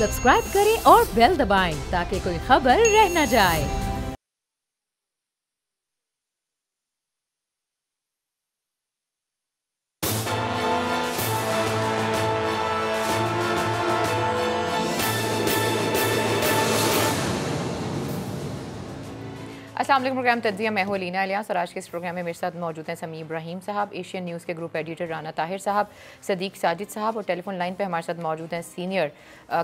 Subscribe करें और bell दबाएं ताकि कोई खबर रह न जाए। अस्सलाम वालेकुम। प्रोग्राम तज्जिया, मैं हूं अलीना इलियास और आज के इस प्रोग्राम में मेरे साथ मौजूद हैं समी इब्राहिम साहब, एशियन न्यूज़ के ग्रुप एडिटर राना ताहिर साहब, सदीक साजिद साहब और टेलीफोन लाइन पे हमारे साथ मौजूद हैं सीनियर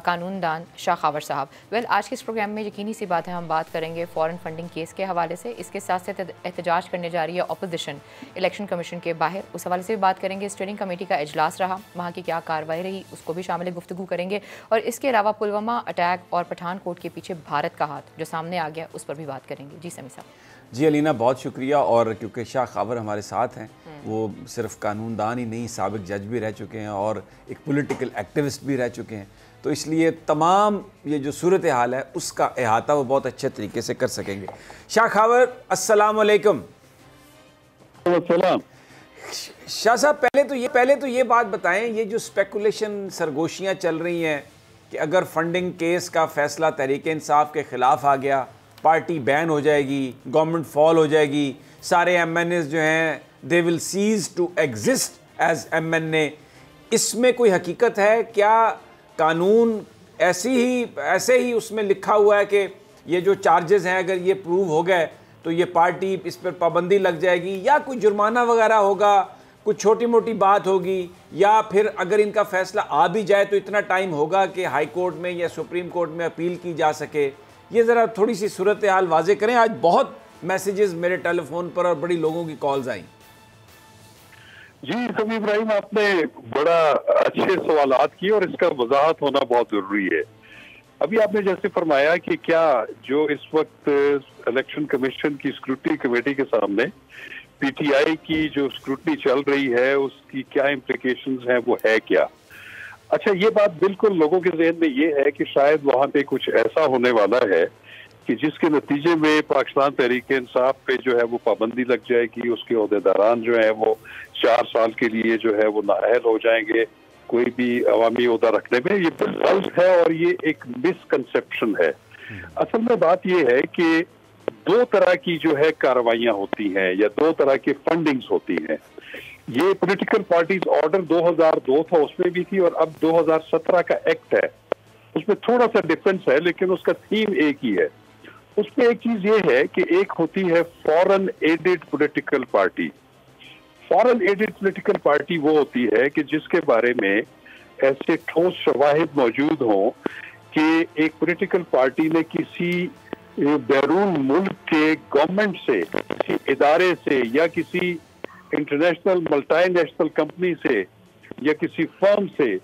कानूनदान शाह खावर साहब। आज के इस प्रोग्राम में यकीनी सी बात है, हम बात करेंगे फ़ॉरेन फंडिंग केस के हवाले से। इसके साथ साथ एहतजाज करने जा रही है अपोजिशन इलेक्शन कमीशन के बाहर, उस हवाले से भी बात करेंगे। स्टीयरिंग कमेटी का इजलास रहा, वहाँ की क्या कार्रवाई रही उसको भी शामिल गुफ्तगू करेंगे। और इसके अलावा पुलवामा अटैक और पठानकोट के पीछे भारत का हाथ जो सामने आ गया उस पर भी बात करेंगे। जी समी साहब। जी अलीना, बहुत शुक्रिया। और क्योंकि शाह खावर हमारे साथ हैं, वो सिर्फ कानूनदान ही नहीं, साबिक जज भी रह चुके हैं और एक पॉलिटिकल एक्टिविस्ट भी रह चुके हैं, तो इसलिए तमाम ये जो सूरत हाल है उसका अहाता वो बहुत अच्छे तरीके से कर सकेंगे। शाह खावर, अस्सलाम वालेकुम। शाह साहब, पहले तो ये बात बताएं, ये जो स्पेकुलेशन सरगोशियाँ चल रही हैं कि अगर फंडिंग केस का फैसला तहरीक इंसाफ के ख़िलाफ़ आ गया, पार्टी बैन हो जाएगी, गवर्नमेंट फॉल हो जाएगी, सारे एमएनएस जो हैं they will cease to exist as MNA, इसमें कोई हकीकत है क्या? कानून ऐसे ही उसमें लिखा हुआ है कि ये जो चार्जेस हैं अगर ये प्रूव हो गए तो ये पार्टी इस पर पाबंदी लग जाएगी, या कोई जुर्माना वगैरह होगा, कुछ छोटी मोटी बात होगी, या फिर अगर इनका फैसला आ भी जाए तो इतना टाइम होगा कि हाई कोर्ट में या सुप्रीम कोर्ट में अपील की जा सके? ये ज़रा थोड़ी सी सूरत हाल वाजे करें। आज बहुत मैसेजेस मेरे टेलीफोन पर और बड़ी लोगों की कॉल्स आई। जी समी इब्राहिम, आपने बड़ा अच्छे सवालात किए और इसका वजाहत होना बहुत जरूरी है। अभी आपने जैसे फरमाया कि क्या जो इस वक्त इलेक्शन कमीशन की स्क्रूटनी कमेटी के सामने पीटीआई की जो स्क्रूटनी चल रही है उसकी क्या इम्प्लीकेशंस हैं, वो है क्या? अच्छा, ये बात बिल्कुल लोगों के ज़हन में ये है कि शायद वहां पे कुछ ऐसा होने वाला है कि जिसके नतीजे में पाकिस्तान तहरीक इंसाफ पे जो है वो पाबंदी लग जाएगी, उसके ओहदेदारान जो है वो 4 साल के लिए जो है वो नाअहल हो जाएंगे कोई भी अवामी ओहदा रखने में। ये गलत है और ये एक मिसकंसेप्शन है। असल में बात ये है कि 2 तरह की जो है कार्रवाइयां होती हैं या 2 तरह की फंडिंग्स होती हैं। ये पॉलिटिकल पार्टीज ऑर्डर 2002 था, उसमें भी थी, और अब 2017 का एक्ट है, उसमें थोड़ा सा डिफरेंस है लेकिन उसका थीम एक ही है। उसमें एक चीज ये है कि एक होती है foreign aided political party. Foreign aided political party वो होती है कि जिसके बारे में ऐसे ठोस शवाहिद मौजूद हों कि एक पॉलिटिकल पार्टी ने किसी बैरून मुल्क के गवर्नमेंट से, किसी इदारे से या किसी इंटरनेशनल मल्टीनेशनल कंपनी से या किसी फर्म से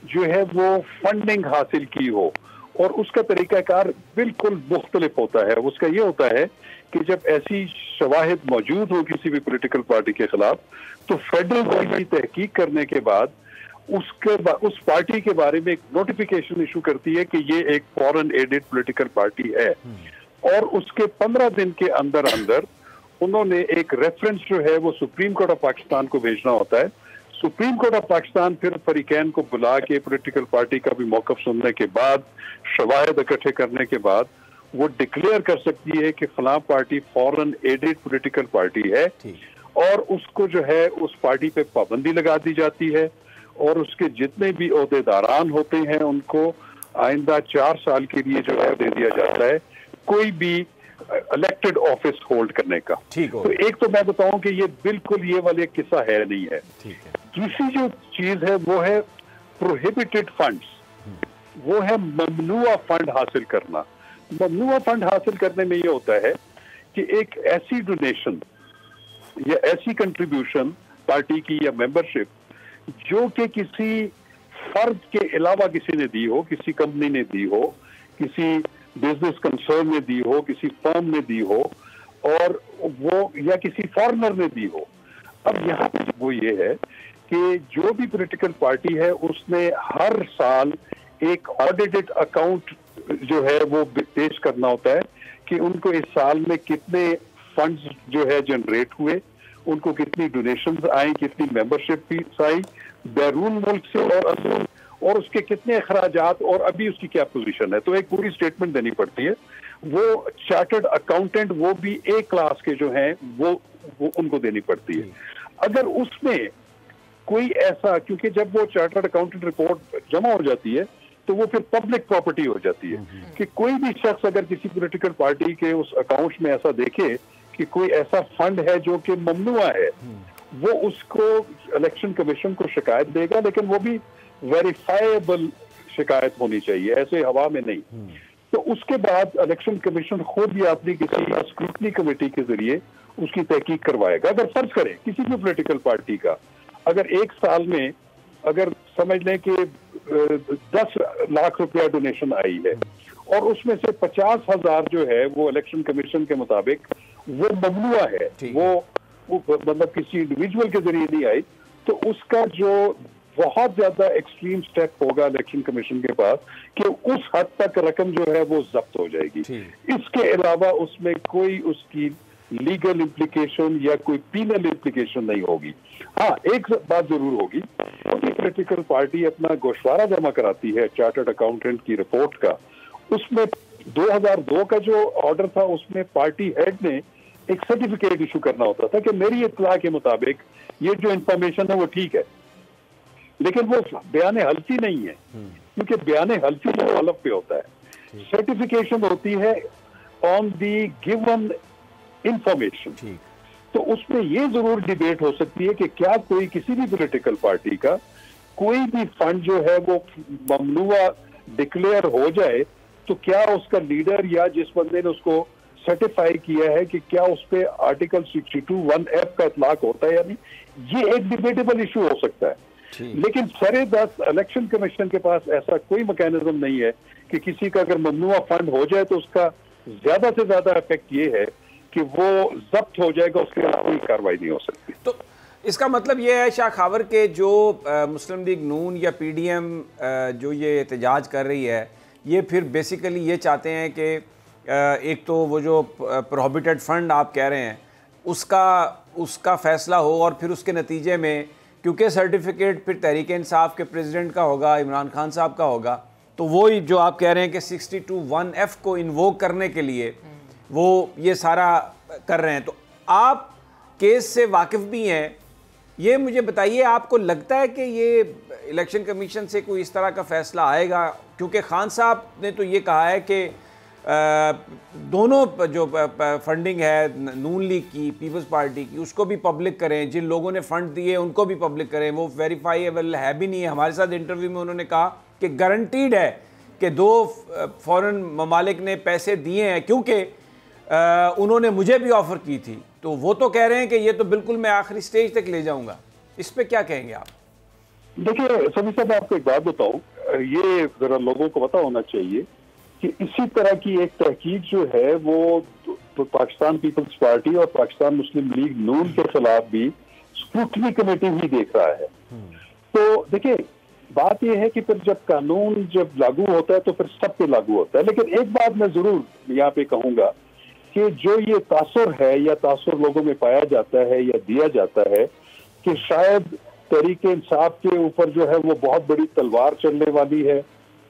जो है वो फंडिंग हासिल की हो, और उसका तरीकाकार बिल्कुल मुख्तलिफ होता है। उसका ये होता है कि जब ऐसी शवाहिद मौजूद हो किसी भी पॉलिटिकल पार्टी के खिलाफ, तो फेडरल गवर्नमेंट की तहकीक करने के बाद उस पार्टी के बारे में एक नोटिफिकेशन इशू करती है कि ये एक फॉरेन एडेड पॉलिटिकल पार्टी है, और उसके 15 दिन के अंदर अंदर उन्होंने एक रेफरेंस जो है वो सुप्रीम कोर्ट ऑफ पाकिस्तान को भेजना होता है। सुप्रीम कोर्ट ऑफ पाकिस्तान फिर फरीकैन को बुला के पॉलिटिकल पार्टी का भी मौकफ सुनने के बाद, शवाहिद इकट्ठे करने के बाद, वो डिक्लेयर कर सकती है कि फलां party foreign aided political party है, और उसको जो है उस पार्टी पे पाबंदी लगा दी जाती है, और उसके जितने भी ओहदेदारान होते हैं उनको आइंदा 4 साल के लिए जो है दे दिया जाता है कोई भी इलेक्टेड ऑफिस होल्ड करने का। तो एक तो मैं बताऊं कि ये बिल्कुल ये वाले किस्सा है नहीं है। दूसरी जो चीज है वो है प्रोहिबिटेड फंड्स, वो है ममनुआ फंड हासिल करना। ममनुआ फंड हासिल करने में ये होता है कि एक ऐसी डोनेशन या ऐसी कंट्रीब्यूशन पार्टी की या मेंबरशिप जो कि किसी फर्द के अलावा किसी ने दी हो, किसी कंपनी ने दी हो, किसी बिजनेस कंसर्न ने दी हो, किसी फर्म ने दी हो, और वो या किसी फॉरेनर ने दी हो। अब यहाँ पे वो ये है कि जो भी पॉलिटिकल पार्टी है उसने हर साल एक ऑडिटेड अकाउंट जो है वो पेश करना होता है कि उनको इस साल में कितने फंड्स जो है जनरेट हुए, उनको कितनी डोनेशंस आई, कितनी मेंबरशिप फीस आई बैरून मुल्क से और अंदर, और उसके कितने अखराजात और अभी उसकी क्या पोजीशन है, तो एक पूरी स्टेटमेंट देनी पड़ती है। वो चार्टर्ड अकाउंटेंट वो भी ए क्लास के जो हैं वो उनको देनी पड़ती है। अगर उसमें कोई ऐसा, क्योंकि जब वो चार्टर्ड अकाउंटेंट रिपोर्ट जमा हो जाती है तो वो फिर पब्लिक प्रॉपर्टी हो जाती है कि कोई भी शख्स अगर किसी पॉलिटिकल पार्टी के उस अकाउंट में ऐसा देखे कि कोई ऐसा फंड है जो कि ममनुआ है, वो उसको इलेक्शन कमीशन को शिकायत देगा, लेकिन वो भी वेरीफाइबल शिकायत होनी चाहिए, ऐसे हवा में नहीं। तो उसके बाद इलेक्शन कमीशन खुद या अपनी किसी स्क्रूटनी कमेटी के जरिए उसकी तहकीक करवाएगा। अगर फर्ज करें किसी भी पॉलिटिकल पार्टी का अगर एक साल में अगर समझ लें कि 10 लाख रुपया डोनेशन आई है और उसमें से 50,000 जो है वो इलेक्शन कमीशन के मुताबिक वो ममनुआ है, वो मतलब किसी इंडिविजुअल के जरिए नहीं आई, तो उसका जो बहुत ज्यादा एक्सट्रीम स्टेप होगा इलेक्शन कमीशन के पास कि उस हद तक रकम जो है वो जब्त हो जाएगी। इसके अलावा उसमें कोई उसकी लीगल इम्प्लीकेशन या कोई पीनल इम्प्लीकेशन नहीं होगी। हाँ, एक बात जरूर होगी, कोई पॉलिटिकल पार्टी अपना गोशवारा जमा कराती है चार्टर्ड अकाउंटेंट की रिपोर्ट का, उसमें 2002 का जो ऑर्डर था उसमें पार्टी हेड ने एक सर्टिफिकेट इशू करना होता था कि मेरी इत्तला के मुताबिक ये जो इंफॉर्मेशन है वो ठीक है, लेकिन वो बयान हल्फी नहीं है, क्योंकि बयान हल्फी जो हलफ पे होता है, सर्टिफिकेशन होती है ऑन दी गिवन इंफॉर्मेशन। तो उसमें ये जरूर डिबेट हो सकती है कि क्या कोई किसी भी पॉलिटिकल पार्टी का कोई भी फंड जो है वो ममनुआ डिक्लेयर हो जाए तो क्या उसका लीडर या जिस बंदे ने उसको सर्टिफाई किया है कि क्या उस पे आर्टिकल 62(1)(f) का इतलाक होता है या नहीं, ये एक डिबेटेबल इशू हो सकता है। लेकिन सरे 10 इलेक्शन कमीशन के पास ऐसा कोई मैकेनिज्म नहीं है कि किसी का अगर ममनुआ फंड हो जाए तो उसका ज्यादा से ज्यादा इफेक्ट ये है कि वो जब्त हो जाएगा, उसके अलावा कोई कार्रवाई नहीं हो सकती। तो इसका मतलब ये है शाह खावर के जो मुस्लिम लीग नून या PDM जो ये एहतजाज कर रही है, ये फिर बेसिकली ये चाहते हैं कि एक तो वो जो प्रोहिबिटेड फंड आप कह रहे हैं उसका फैसला हो और फिर उसके नतीजे में, क्योंकि सर्टिफिकेट फिर तहरीक इंसाफ के प्रेसिडेंट का होगा, इमरान खान साहब का होगा, तो वो जो आप कह रहे हैं कि 62(1)(f) को इन्वोक करने के लिए वो ये सारा कर रहे हैं। तो आप केस से वाकिफ़ भी हैं, ये मुझे बताइए, आपको लगता है कि ये इलेक्शन कमीशन से कोई इस तरह का फ़ैसला आएगा? क्योंकि खान साहब ने तो ये कहा है कि दोनों जो फंडिंग है नून लीग की, पीपल्स पार्टी की, उसको भी पब्लिक करें, जिन लोगों ने फ़ंड दिए उनको भी पब्लिक करें, वो वेरीफाइएबल है भी नहीं है। हमारे साथ इंटरव्यू में उन्होंने कहा कि गारंटीड है कि 2 फॉरेन ममालिक ने पैसे दिए हैं, क्योंकि उन्होंने मुझे भी ऑफ़र की थी। तो वो तो कह रहे हैं कि ये तो बिल्कुल मैं आखिरी स्टेज तक ले जाऊंगा। इस पे क्या कहेंगे आप? देखिए सभी साहब, आपको एक बात बताऊं, ये जरा लोगों को पता होना चाहिए कि इसी तरह की एक तहकीक जो है वो तो पाकिस्तान पीपल्स पार्टी और पाकिस्तान मुस्लिम लीग नून के खिलाफ भी स्क्रूटनी कमेटी ही देख रहा है। तो देखिए, बात यह है कि फिर जब कानून जब लागू होता है तो फिर सब पे लागू होता है। लेकिन एक बात मैं जरूर यहाँ पे कहूंगा कि जो ये तासुर है या तासुर लोगों में पाया जाता है या दिया जाता है कि शायद तहरीक इंसाफ के ऊपर जो है वो बहुत बड़ी तलवार चलने वाली है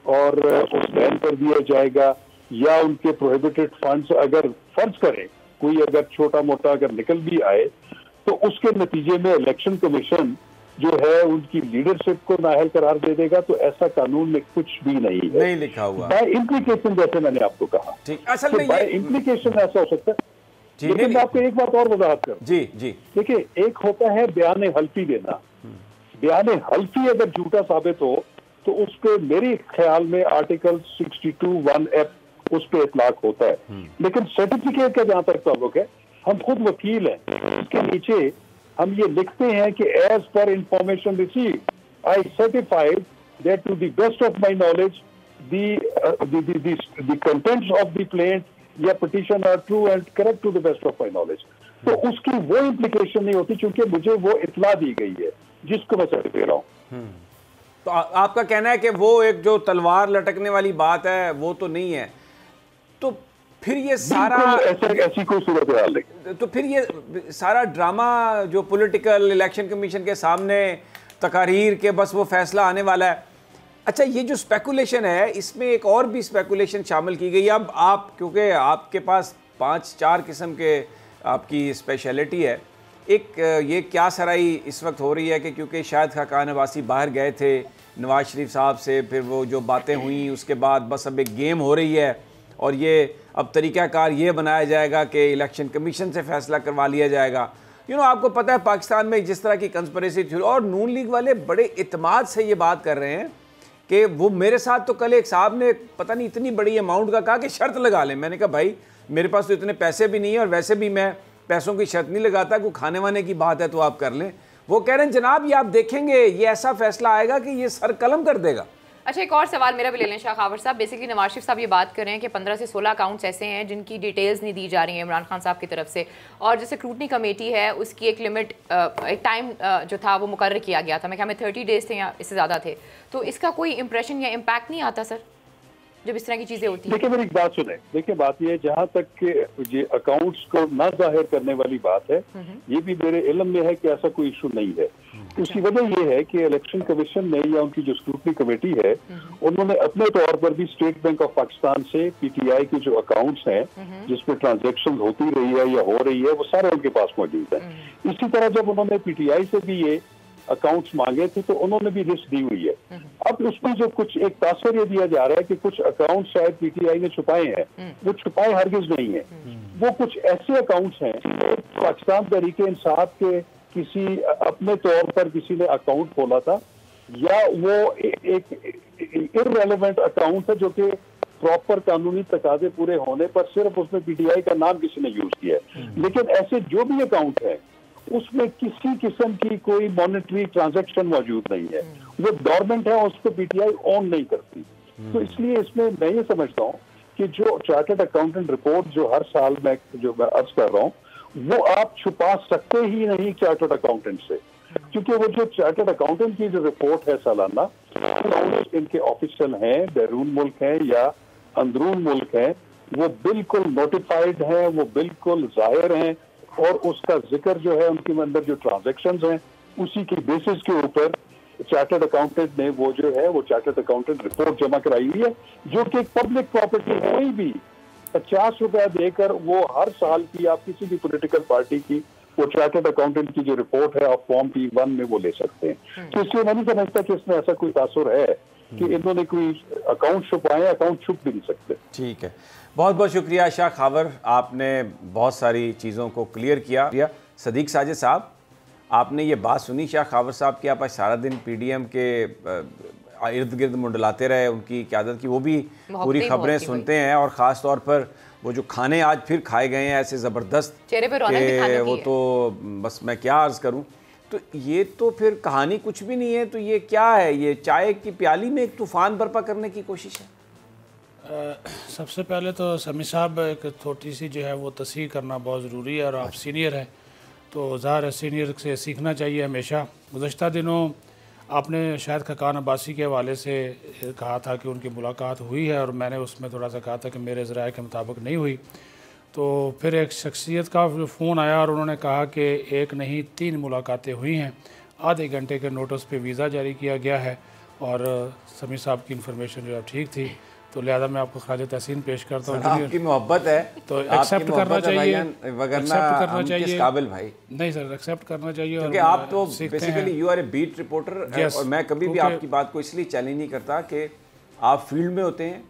और उस बैन कर दिया जाएगा, या उनके प्रोहिबिटेड फंड्स अगर फर्ज करें कोई अगर छोटा मोटा अगर निकल भी आए तो उसके नतीजे में इलेक्शन कमीशन जो है उनकी लीडरशिप को नाअहल करार दे देगा। तो ऐसा कानून में कुछ भी नहीं है, नहीं लिखा हुआ। बाय इम्प्लीकेशन, जैसे मैंने आपको कहा, ठीक, असल में बाय इम्प्लीकेशन ऐसा हो सकता है। लेकिन मैं आपको एक बात और वजाहत करूं। जी जी, देखिए, एक होता है बयान हल्फी देना। बयान हल्फी अगर झूठा साबित हो तो उस पे मेरे ख्याल में आर्टिकल 62(1)(f) उस पे इतलाक होता है। लेकिन सर्टिफिकेट का जहां तक ताल्लुक है, हम खुद वकील हैं, उसके नीचे हम ये लिखते हैं कि as per information receive I certified that to the best of my knowledge the contents of the plaint या petition are true and correct to the best of my knowledge. तो उसकी वो इम्प्लीकेशन नहीं होती क्योंकि मुझे वो इतला दी गई है जिसको मैं सर्टिफिकेट दे रहा हूँ। तो आपका कहना है कि वो एक जो तलवार लटकने वाली बात है वो तो नहीं है। तो फिर ये सारा ऐसी कोई सूरत हाल नहीं। तो फिर ये सारा ड्रामा जो पॉलिटिकल इलेक्शन कमीशन के सामने तकारीर के बस वो फैसला आने वाला है, अच्छा, ये जो स्पेकुलेशन है इसमें एक और भी स्पेकुलेशन शामिल की गई। अब आप, क्योंकि आपके पास 5-4 किस्म के आपकी स्पेशलिटी है, एक ये क्या सराई इस वक्त हो रही है कि क्योंकि शाहिद खाकान अब्बासी बाहर गए थे नवाज शरीफ साहब से, फिर वो जो बातें हुई उसके बाद बस अब एक गेम हो रही है और ये अब तरीक़ाकार ये बनाया जाएगा कि इलेक्शन कमीशन से फ़ैसला करवा लिया जाएगा। आपको पता है पाकिस्तान में जिस तरह की कंस्पिरेसी थी, और नून लीग वाले बड़े इत्मीनान से ये बात कर रहे हैं कि वो मेरे साथ तो कल एक साहब ने पता नहीं इतनी बड़ी अमाउंट का कहा कि शर्त लगा लें। मैंने कहा भाई मेरे पास तो इतने पैसे भी नहीं है और वैसे भी मैं पैसों की शर्त नहीं लगाता, कोई खाने वाने की बात है तो आप कर लें। वो कह रहे हैं जनाब ये आप देखेंगे ये ऐसा फैसला आएगा कि ये सर कलम कर देगा। अच्छा, एक और सवाल मेरा भी ले लें शाह खावर साहब। बेसिकली नवाज शरीफ साहब ये बात कर रहे हैं कि 15 से 16 अकाउंट्स ऐसे हैं जिनकी डिटेल्स नहीं दी जा रही हैं इमरान खान साहब की तरफ से, और जैसे स्क्रूटनी कमेटी है उसकी एक लिमिट, एक टाइम जो था वो मुकर्रर किया गया था, मैं क्या 30 डेज़ थे या इससे ज़्यादा थे, तो इसका कोई इंप्रेशन या इम्पैक्ट नहीं आता सर जब इस तरह की चीजें होती हैं? देखिए मेरी एक बात सुने, देखिए बात ये जहाँ तक ये अकाउंट्स को ना जाहिर करने वाली बात है, ये भी मेरे इल्म में है कि ऐसा कोई इशू नहीं है। उसकी वजह ये है कि इलेक्शन कमीशन ने या उनकी जो स्क्रूटनी कमेटी है उन्होंने अपने तौर पर भी स्टेट बैंक ऑफ पाकिस्तान से पीटीआई के जो अकाउंट्स हैं जिसमें ट्रांजेक्शन होती रही है या हो रही है वो सारे उनके पास मौजूद है। इसी तरह जब उन्होंने पीटीआई से भी ये अकाउंट्स मांगे थे तो उन्होंने भी लिस्ट दी हुई है। अब उसमें जो कुछ एक तासर ये दिया जा रहा है कि कुछ अकाउंट शायद पीटीआई ने छुपाए हैं, वो छुपाए हरगिज नहीं है। वो कुछ ऐसे अकाउंट्स हैं पाकिस्तान तहरीके इंसाफ के किसी अपने तौर पर किसी ने अकाउंट खोला था, या वो एक इररेलेवेंट अकाउंट है जो कि प्रॉपर कानूनी तकाजे पूरे होने पर सिर्फ उसमें पीटीआई का नाम किसी ने यूज किया है। लेकिन ऐसे जो भी अकाउंट है उसमें किसी किस्म की कोई मॉनेटरी ट्रांजैक्शन मौजूद नहीं है, वो डॉर्मेंट है, उसको पीटीआई ऑन नहीं करती। तो इसलिए इसमें मैं ये समझता हूँ कि जो चार्टर्ड अकाउंटेंट रिपोर्ट जो हर साल मैं अर्ज कर रहा हूँ वो आप छुपा सकते ही नहीं चार्टर्ड अकाउंटेंट से, क्योंकि वो जो चार्टर्ड अकाउंटेंट की जो रिपोर्ट है सालाना, इनके ऑफिशियल हैं, बैरून मुल्क हैं या अंदरून मुल्क हैं, वो बिल्कुल नोटिफाइड हैं, वो बिल्कुल जाहिर हैं, और उसका जिक्र जो है उनके अंदर जो ट्रांजैक्शंस हैं उसी की बेसिस के ऊपर चार्टर्ड अकाउंटेंट ने वो जो है वो चार्टर्ड अकाउंटेंट रिपोर्ट जमा कराई हुई है, जो कि पब्लिक प्रॉपर्टी है। कोई भी 50 रुपया देकर वो हर साल की आप किसी भी पॉलिटिकल पार्टी की वो चार्टर्ड अकाउंटेंट की जो रिपोर्ट है आप फॉर्म P1 में वो ले सकते हैं। तो इसलिए मैं नहीं समझता कि इसमें ऐसा कोई तासुर है कि इन्होंने कोई अकाउंट छुपाए, अकाउंट छुप भी नहीं सकते। ठीक है, बहुत बहुत शुक्रिया शाह खावर, आपने बहुत सारी चीज़ों को क्लियर किया। सदीक साजिद साहब, आपने ये बात सुनी शाह खावर साहब की, आप आज सारा दिन पीडीएम के इर्द गिर्द मुंडलाते रहे, उनकी क़यादत की वो भी पूरी खबरें सुनते हैं, और ख़ास तौर पर वो जो खाने आज फिर खाए गए हैं ऐसे ज़बरदस्त चेहरे पे रौनक दिखाने की, वो तो बस मैं क्या अर्ज़ करूँ। तो ये तो फिर कहानी कुछ भी नहीं है, तो ये क्या है? ये चाय की प्याली में एक तूफ़ान बर्पा करने की कोशिश है। सबसे पहले तो समी साहब एक छोटी सी जो है वो तस्हीर करना बहुत ज़रूरी है, और आप सीनियर हैं तो ज़ाहिर है सीनियर से सीखना चाहिए हमेशा। गुज़श्ता दिनों आपने शाहिद खाकान अब्बासी के हवाले से कहा था कि उनकी मुलाकात हुई है, और मैंने उसमें थोड़ा सा कहा था कि मेरे ज़राए के मुताबिक नहीं हुई। तो फिर एक शख्सियत का फ़ोन आया और उन्होंने कहा कि एक नहीं 3 मुलाकातें हुई हैं, आधे घंटे के नोटिस पे वीज़ा जारी किया गया है, और समी साहब की इन्फॉर्मेशन जो है ठीक थी, तो लिहाजा मैं आपको खराज तहसीन पेश करता हूँ। आपकी मोहब्बत है तो एक्सेप्ट करना चाहिए, एक्सेप्ट करना चाहिए काबिल भाई। नहीं सर, एक्सेप्ट करना चाहिए, क्योंकि आप तो basically you are a beat reporter, और मैं कभी भी आपकी बात को इसलिए चैलेंज नहीं करता कि आप फील्ड में होते हैं,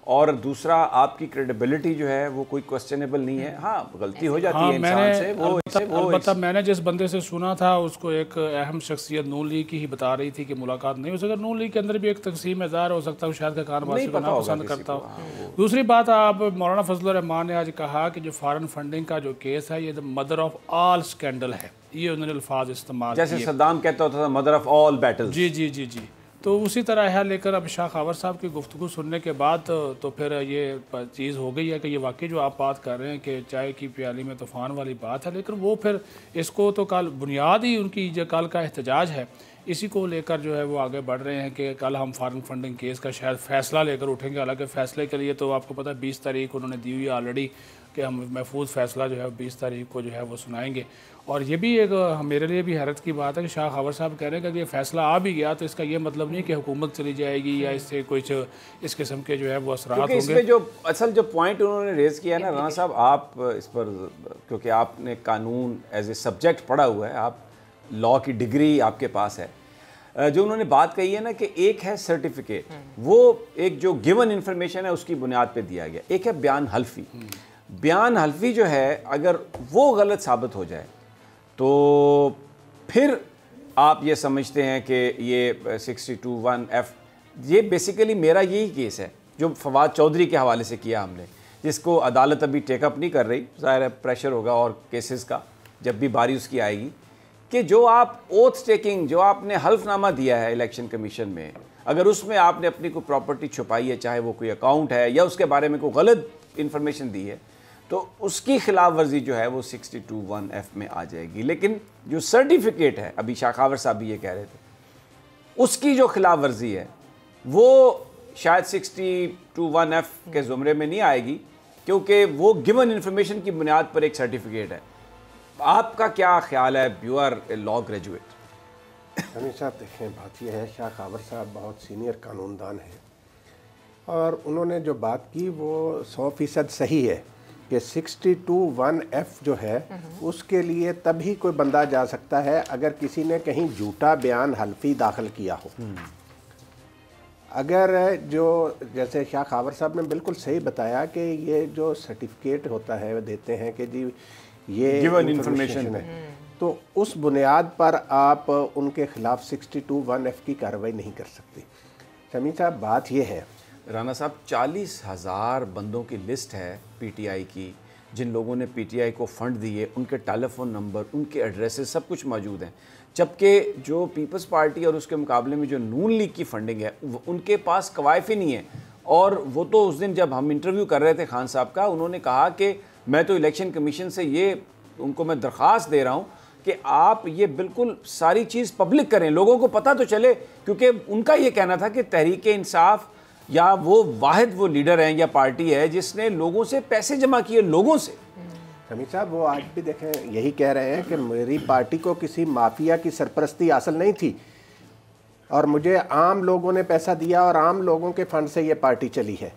और दूसरा आपकी क्रेडिबिलिटी जो है वो कोई क्वेश्चनेबल नहीं है। हाँ, गलती हो जाती है इंसान से, वो अलबत्ता मैंने जिस बंदे से सुना था उसको एक अहम शख्सियत नून लीग की ही बता रही थी कि मुलाकात नहीं हो सकती। नून लीग के अंदर भी एक तकसीम ज़ाहिर हो सकता है शायद का खान को ना पसंद करता हो। दूसरी बात, आप मौलाना फजलुर रहमान ने आज कहा कि जो फॉरेन फंडिंग का जो केस है ये the mother of all scandal है, ये उन्होंने अल्फाज इस्तेमाल जैसे सद्दाम कहता होता था मदर ऑफ ऑल बैटल्स। जी जी जी जी। तो उसी तरह है लेकर अब शाह खावर साहब की गुफ्तगू सुनने के बाद तो फिर ये चीज़ हो गई है कि ये वाकई जो आप बात कर रहे हैं कि चाय की प्याली में तूफ़ान वाली बात है, लेकिन वो फिर इसको तो कल बुनियाद ही उनकी जो कल का एहतजाज है इसी को लेकर जो है वो आगे बढ़ रहे हैं कि कल हम फॉरेन फंडिंग केस का शायद फ़ैसला लेकर उठेंगे। हालांकि फ़ैसले के लिए तो आपको पता है 20 तारीख उन्होंने दी हुई है ऑलरेडी कि हम महफूज फ़ैसला जो है 20 तारीख को जो है वो सुनाएंगे। और ये भी एक मेरे लिए भी हैरत की बात है कि शाह खबर साहब कह रहे हैं कि अगर ये फ़ैसला आ भी गया तो इसका ये मतलब नहीं कि हुकूमत चली जाएगी या इससे कुछ इस किस्म के जो है वो असरात होंगे। इसमें जो असल जो पॉइंट उन्होंने रेज़ किया ना राना साहब, आप इस पर, क्योंकि आपने कानून एज ए सब्जेक्ट पढ़ा हुआ है, आप लॉ की डिग्री आपके पास है, जो उन्होंने बात कही है ना कि एक है सर्टिफिकेट, वो एक जो गिवन इंफॉर्मेशन है उसकी बुनियाद पे दिया गया, एक है बयान हल्फी। बयान हल्फी जो है अगर वो गलत साबित हो जाए तो फिर आप ये समझते हैं कि ये 62(1)(f ये बेसिकली मेरा यही केस है जो फवाद चौधरी के हवाले से किया हमने, जिसको अदालत अभी टेकअप नहीं कर रही, ज़ाहिर है प्रेशर होगा और केसेस का जब भी बारी उसकी आएगी, कि जो आप ओथ टेकिंग जो आपने हल्फनामा दिया है इलेक्शन कमीशन में, अगर उसमें आपने अपनी कोई प्रॉपर्टी छुपाई है, चाहे वो कोई अकाउंट है या उसके बारे में कोई गलत इंफॉर्मेशन दी है, तो उसकी खिलाफ वर्जी जो है वो 62(1)(f में आ जाएगी। लेकिन जो सर्टिफिकेट है, अभी शाखावर साहब भी ये कह रहे थे, उसकी जो खिलाफ वर्जी है वो शायद 62(1)(f के ज़ुमरे में नहीं आएगी, क्योंकि वो गिवन इंफॉर्मेशन की बुनियाद पर एक सर्टिफिकेट है। आपका क्या ख्याल है? You are a law graduate. Sameer साहब देखें, बात यह है, शाह खबर साहब बहुत सीनियर कानूनदान हैं और उन्होंने जो बात की वो 100% सही है कि 62(1)(f जो है उसके लिए तभी कोई बंदा जा सकता है अगर किसी ने कहीं झूठा बयान हल्फी दाखिल किया हो। अगर जो जैसे शाह खबर साहब ने बिल्कुल सही बताया कि ये जो सर्टिफिकेट होता है देते हैं कि जी ये गिवन इंफॉर्मेशन है, तो उस बुनियाद पर आप उनके खिलाफ 62(1)(f की कार्रवाई नहीं कर सकते। समीर साहब बात ये है, राना साहब 40,000 बंदों की लिस्ट है पीटीआई की, जिन लोगों ने पीटीआई को फंड दिए, उनके टेलीफोन नंबर, उनके एड्रेसेस सब कुछ मौजूद हैं। जबकि जो पीपल्स पार्टी और उसके मुकाबले में जो नून लीग की फंडिंग है उनके पास कवायफ ही नहीं है। और वो तो उस दिन जब हम इंटरव्यू कर रहे थे खान साहब का, उन्होंने कहा कि मैं तो इलेक्शन कमीशन से ये उनको मैं दरख्वास्त दे रहा हूँ कि आप ये बिल्कुल सारी चीज़ पब्लिक करें, लोगों को पता तो चले, क्योंकि उनका ये कहना था कि तहरीक इंसाफ या वो वाहिद वो लीडर हैं या पार्टी है जिसने लोगों से पैसे जमा किए, लोगों से। समीर साहब वो आज भी देखें यही कह रहे हैं कि मेरी पार्टी को किसी माफिया की सरपरस्ती हासिल नहीं थी और मुझे आम लोगों ने पैसा दिया और आम लोगों के फंड से ये पार्टी चली है।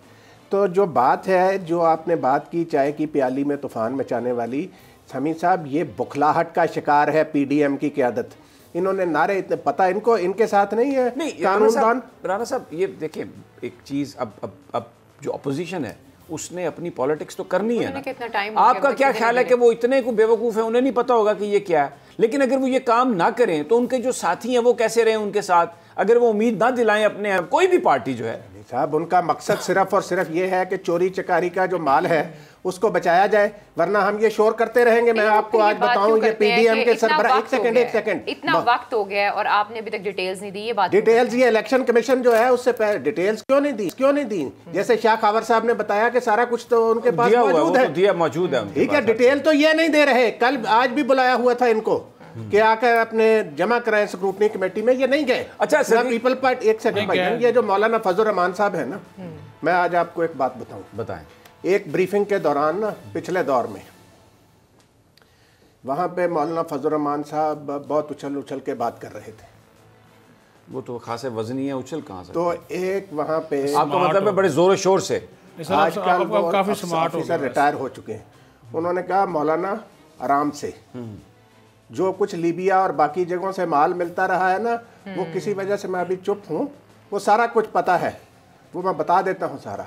तो जो बात है, जो आपने बात की चाय की प्याली में तूफान मचाने वाली, समीर साहब ये बुखलाहट का शिकार है पीडीएम की क़यादत। इन्होंने नारे इतने पता इनको इनके साथ नहीं है। नहीं कानूनदान राना साहब ये देखिए एक चीज़, अब जो अपोजिशन है उसने अपनी पॉलिटिक्स तो करनी है ना। आपका क्या ख्याल है कि वो इतने को बेवकूफ़ है, उन्हें नहीं पता होगा कि ये क्या है, लेकिन अगर वो ये काम ना करें तो उनके जो साथी हैं वो कैसे रहें उनके साथ, अगर वो उम्मीद ना दिलाएं अपने कोई भी पार्टी जो है। साहब उनका मकसद सिर्फ और सिर्फ ये है कि चोरी चकारी का जो माल है उसको बचाया जाए, वरना हम ये शोर करते रहेंगे। मैं आपको आज बताऊं ये पीडीएम के सरबराह, एक सेकंड इतना वक्त हो गया और आपने अभी तक डिटेल्स नहीं दी। ये बात डिटेल्स ये इलेक्शन कमीशन जो है उससे पहले डिटेल्स क्यों नहीं दी? जैसे शाह खबर साहब ने बताया कि सारा कुछ तो उनके पास मौजूद है, ठीक है, डिटेल तो ये नहीं दे रहे। कल आज भी बुलाया हुआ था इनको कि आकर अपने जमा कराएं स्क्रूटनी कमेटी में, ये नहीं गए। अच्छा पीपल पार्टी, एक सेकंड भाई, ये जो मौलाना फजल रहमान साहब है ना, मैं आज आपको एक बात बताऊं। बताएं। एक ब्रीफिंग के दौरान ना पिछले दौर में वहां पे मौलाना फजल रहमान साहब बहुत उछल के बात कर रहे थे। वो तो खासे वजनी है, उछल कहाँ से? तो एक वहां पे आपका मतलब है बड़े जोर शोर से। आजकल काफी स्मार्ट ऑफिसर रिटायर हो चुके हैं, उन्होंने कहा मौलाना आराम से, जो कुछ लीबिया और बाकी जगहों से माल मिलता रहा है ना, वो किसी वजह से मैं अभी चुप हूँ, वो सारा कुछ पता है, वो मैं बता देता हूँ सारा।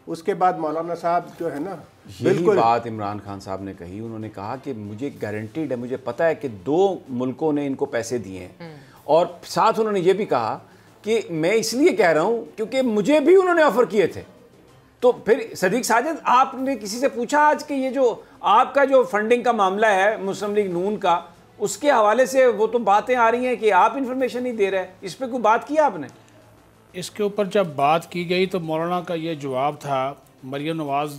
उसके बाद मौलाना साहब जो है ना, बिल्कुल बात इमरान खान साहब ने कही, उन्होंने कहा कि मुझे गारंटीड है, मुझे पता है कि 2 मुल्कों ने इनको पैसे दिए हैं, और साथ उन्होंने ये भी कहा कि मैं इसलिए कह रहा हूँ क्योंकि मुझे भी उन्होंने ऑफर किए थे। तो फिर सदीक साजिद, आपने किसी से पूछा आज कि ये जो आपका जो फंडिंग का मामला है मुस्लिम लीग नून का, उसके हवाले से वो तो बातें आ रही हैं कि आप इंफॉर्मेशन नहीं दे रहे, इस पर कोई बात की आपने? इसके ऊपर जब बात की गई तो मौलाना का ये जवाब था, मरियम नवाज़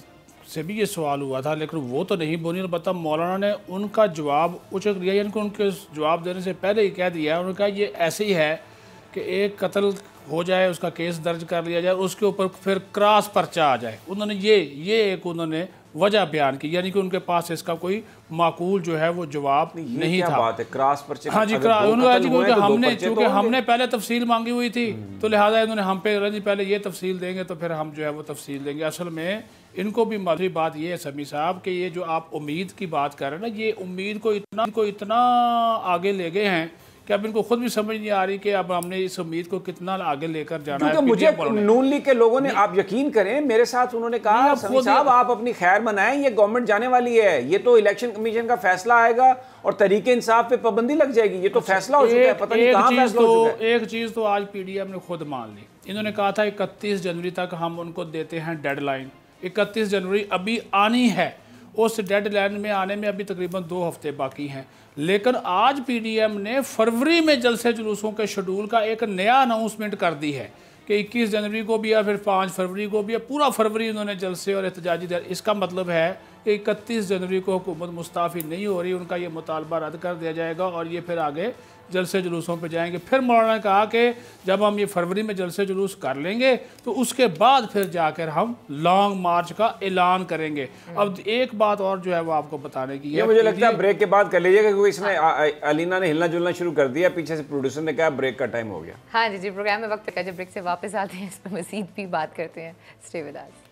से भी ये सवाल हुआ था, लेकिन वो तो नहीं बोली। बता मौलाना ने उनका जवाब उचक लिया, यानी कि उनके जवाब देने से पहले ही कह दिया। उन्होंने कहा ये ऐसे ही है कि एक कत्ल हो जाए, उसका केस दर्ज कर लिया जाए, उसके ऊपर फिर क्रॉस पर्चा आ जाए। उन्होंने ये एक उन्होंने वजह बयान की, यानी कि उनके पास इसका कोई माकूल जो है वो जवाब नहीं था। बात है क्रॉस पर्चे। हाँ जी, उन्होंने चूँकि हमने पहले तफसील मांगी हुई थी, तो लिहाजा इन्होंने हम पे जी पहले ये तफसील देंगे तो फिर हम जो है वो तफसील देंगे। असल में इनको भी मालूम बात ये है समी साहब कि ये जो आप उम्मीद की बात कर रहे हैं ना, ये उम्मीद को इतना आगे ले गए हैं कि अब इनको खुद भी समझ नहीं आ रही कि अब हमने इस उम्मीद को कितना आगे लेकर जाना है। मुझे नून लीग के लोगों ने, आप यकीन करें मेरे साथ, उन्होंने कहा समी साहब आप अपनी खैर मनाएं, ये गवर्नमेंट जाने वाली है, ये तो इलेक्शन कमीशन का फैसला आएगा और तरीके इंसाफ पे पाबंदी लग जाएगी, ये तो फैसला हो चुका है, पता नहीं कहां फैसला हो चुका है। एक चीज तो आज पीडीएम ने खुद मान ली। इन्होंने कहा था 31 जनवरी तक हम उनको देते हैं डेडलाइन। 31 जनवरी अभी आनी है, उस डेडलाइन में आने में अभी तकरीबन 2 हफ्ते बाकी हैं। लेकिन आज पीडीएम ने फरवरी में जलसे जुलूसों के शेड्यूल का एक नया अनाउंसमेंट कर दी है कि 21 जनवरी को भी या फिर 5 फरवरी को भी, पूरा फरवरी उन्होंने जलसे और एहतजाजी दर। इसका मतलब है कि 31 जनवरी को हुकूमत मुस्ताफ़ी नहीं हो रही, उनका ये मुतालबा रद्द कर दिया जाएगा और ये फिर आगे जलसे जुलूसों पे जाएंगे। फिर मौलाना ने कहा कि जब हम ये फरवरी में जलसे जुलूस कर लेंगे तो उसके बाद फिर जाकर हम लॉन्ग मार्च का ऐलान करेंगे। अब एक बात और जो है वो आपको बताने की है, मुझे लगता है ब्रेक के बाद कर लीजिएगा, क्योंकि इसने अलीना ने हिलना जुलना शुरू कर दिया, पीछे से प्रोड्यूसर ने कहा ब्रेक का टाइम हो गया। हाँ जी प्रोग्राम में वक्त तक है, जब ब्रेक से वापस आते हैं इस पर मज़ीद भी बात करते हैं। Stay with us.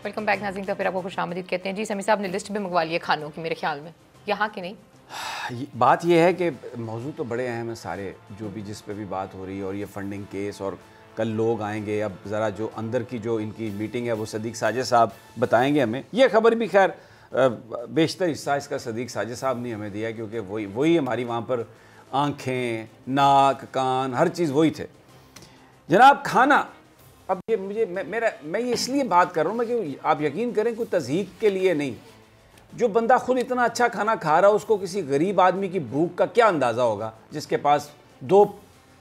Welcome back नाज़रीन, तो फिर आपको खुशामदीद कहते हैं। जी समी साहब ने लिस्ट भी मंगवा लिया खानों की, मेरे ख्याल में यहाँ की नहीं। बात यह है कि मौजूद तो बड़े अहम हैं सारे, जो भी जिस पे भी बात हो रही है, और ये फंडिंग केस, और कल लोग आएंगे। अब ज़रा जो अंदर की जो इनकी मीटिंग है वो सदीक साजिद साहब बताएंगे हमें। ये खबर भी खैर बेशतर हिस्सा इसका सदीक साजिद साहब ने हमें दिया, क्योंकि वही हमारी वहाँ पर आँखें, नाक, कान, हर चीज़ वही थे। जनाब खाना, अब ये मैं ये इसलिए बात कर रहा हूँ मैं कि आप यकीन करें कोई तज़हीक के लिए नहीं, जो बंदा खुद इतना अच्छा खाना खा रहा है उसको किसी गरीब आदमी की भूख का क्या अंदाज़ा होगा जिसके पास एक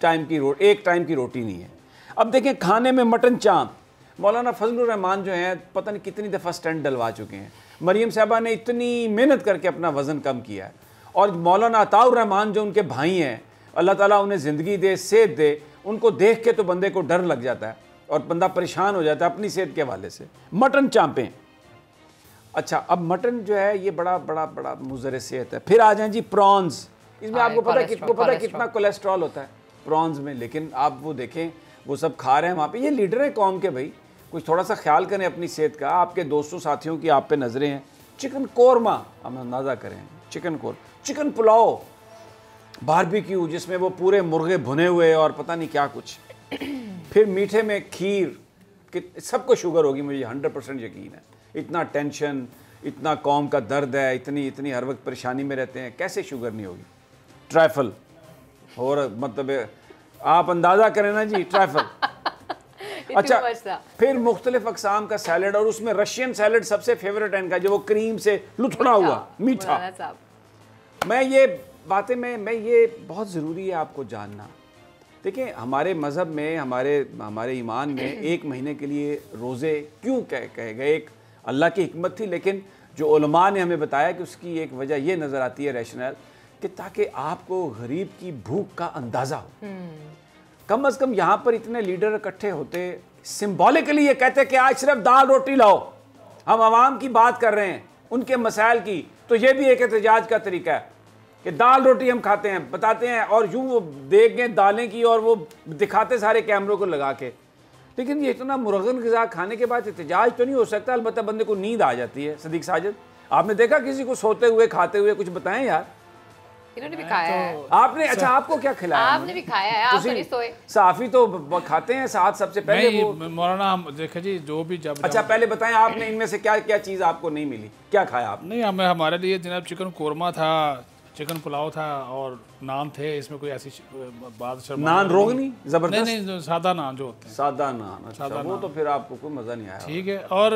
टाइम की रोटी नहीं है। अब देखें खाने में मटन चाँप, मौलाना फजलुर रहमान जो हैं पता नहीं कितनी दफ़ा स्टंट डलवा चुके हैं, मरियम साहबा ने इतनी मेहनत करके अपना वज़न कम किया है, और मौलाना अताउर रहमान जो उनके भाई हैं, अल्लाह ताला उन्हें ज़िंदगी दे, सेहत दे, उनको देख के तो बंदे को डर लग जाता है और बंदा परेशान हो जाता है अपनी सेहत के हवाले से। मटन चाँपें, अच्छा अब मटन जो है ये बड़ा बड़ा बड़ा मुज़र सेहत है। फिर आ जाएं जी प्रॉन्स, इसमें आपको पता कितना कोलेस्ट्रॉल होता है प्रॉन्स में, लेकिन आप वो देखें वो सब खा रहे हैं वहाँ पे। ये लीडर है कौम के भाई, कुछ थोड़ा सा ख्याल करें अपनी सेहत का। आपके दोस्तों साथियों की आप पे नज़रें हैं। चिकन कोरमा, हम अंदाज़ा करें, चिकन पुलाव, बारबेक्यू जिसमें वो पूरे मुर्गे भुने हुए और पता नहीं क्या कुछ, फिर मीठे में खीर, कि सबको शुगर होगी, मुझे 100% यकीन है। इतना टेंशन, इतना कौम का दर्द है, इतनी हर वक्त परेशानी में रहते हैं, कैसे शुगर नहीं होगी। ट्राइफल, और मतलब आप अंदाज़ा करें ना जी, ट्राइफल अच्छा, फिर मुख्तलिफ अकसाम का सैलड, और उसमें रशियन सैलड सबसे फेवरेट है इनका, जो वो क्रीम से लुथड़ा हुआ मीठा। मैं ये बातें मैं ये बहुत ज़रूरी है आपको जानना। देखिए हमारे मज़हब में, हमारे ईमान में 1 महीने के लिए रोज़े क्यों कहे गए, एक अल्लाह की हिकमत थी, लेकिन जो उलमा ने हमें बताया कि उसकी एक वजह यह नज़र आती है रैशनल, कि ताकि आपको गरीब की भूख का अंदाज़ा हो। कम अज़ कम यहाँ पर इतने लीडर इकट्ठे होते, सिम्बॉलिकली ये कहते कि आज सिर्फ दाल रोटी लाओ, हम आवाम की बात कर रहे हैं, उनके मसाइल की, तो ये भी एक एहतजाज का तरीका है कि दाल रोटी हम खाते हैं, बताते हैं, और यूँ वो देख गए दालें की और वो दिखाते सारे कैमरों को लगा के। लेकिन ये इतना मुरगन ग़िज़ा खाने के बाद एहतजाज तो नहीं हो सकता, अलबत्ता बंदे को नींद आ जाती है। सदीक साजिद, आपने देखा किसी को सोते हुए खाते हुए? कुछ बताएं यार। इन्होंने भी खाया है। आपने, अच्छा आपको क्या खिलाया? आपने भी खाया है, आप नहीं सोए। साफ़ी तो खाते हैं साथ, सबसे पहले वो मौलाना देखे जी जो भी जब अच्छा पहले बताएं आपने इनमें से क्या क्या चीज़ आपको नहीं मिली, क्या खाया आपने? नहीं, हमें हमारे लिए जनाब चिकन कोरमा था, चिकन पुलाव था और नान थे, इसमें कोई ऐसी बात नान रोग नहीं जबरदस्त? नहीं, सादा नान जो होते हैं, सादा नान। अच्छा, वो तो फिर आपको कोई मजा नहीं आया। ठीक है। और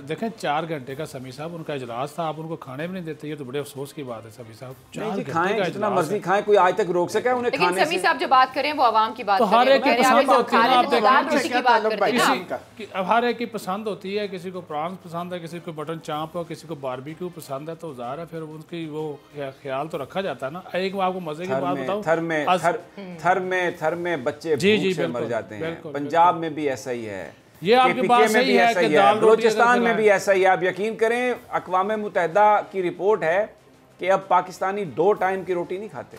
देखें 4 घंटे का समी साहब उनका इजलास था, आप उनको खाने भी नहीं देते, ये तो बड़े अफसोस की बात है। समी साहब 4 घंटे खाएं का जितना इजलास मर्जी है। खाएं, कोई आज तक रोक सके उन्हें लेकिन खाने समी से? साहब जो बात करें वो आवाम की बात तो हर एक की पसंद होती है, आप देखिए हर एक की पसंद होती है, किसी को प्रॉन्स पसंद है, किसी को बटन चांप है, किसी को बारबेक्यू पसंद है, तो ज़ाहिर है फिर उनकी वो ख्याल तो रखा जाता है ना। एक मैं आपको मजे की बात बताऊं, थर में बच्चे जी भूख से मर जाते हैं। पंजाब में भी ऐसा ही है, ये आपकी बात सही है कि दाल रोटी बलूचिस्तान में भी ऐसा ही है। आप यकीन करें, अक़वाम मुत्तहिदा की रिपोर्ट है कि अब पाकिस्तानी 2 टाइम की रोटी नहीं खाते।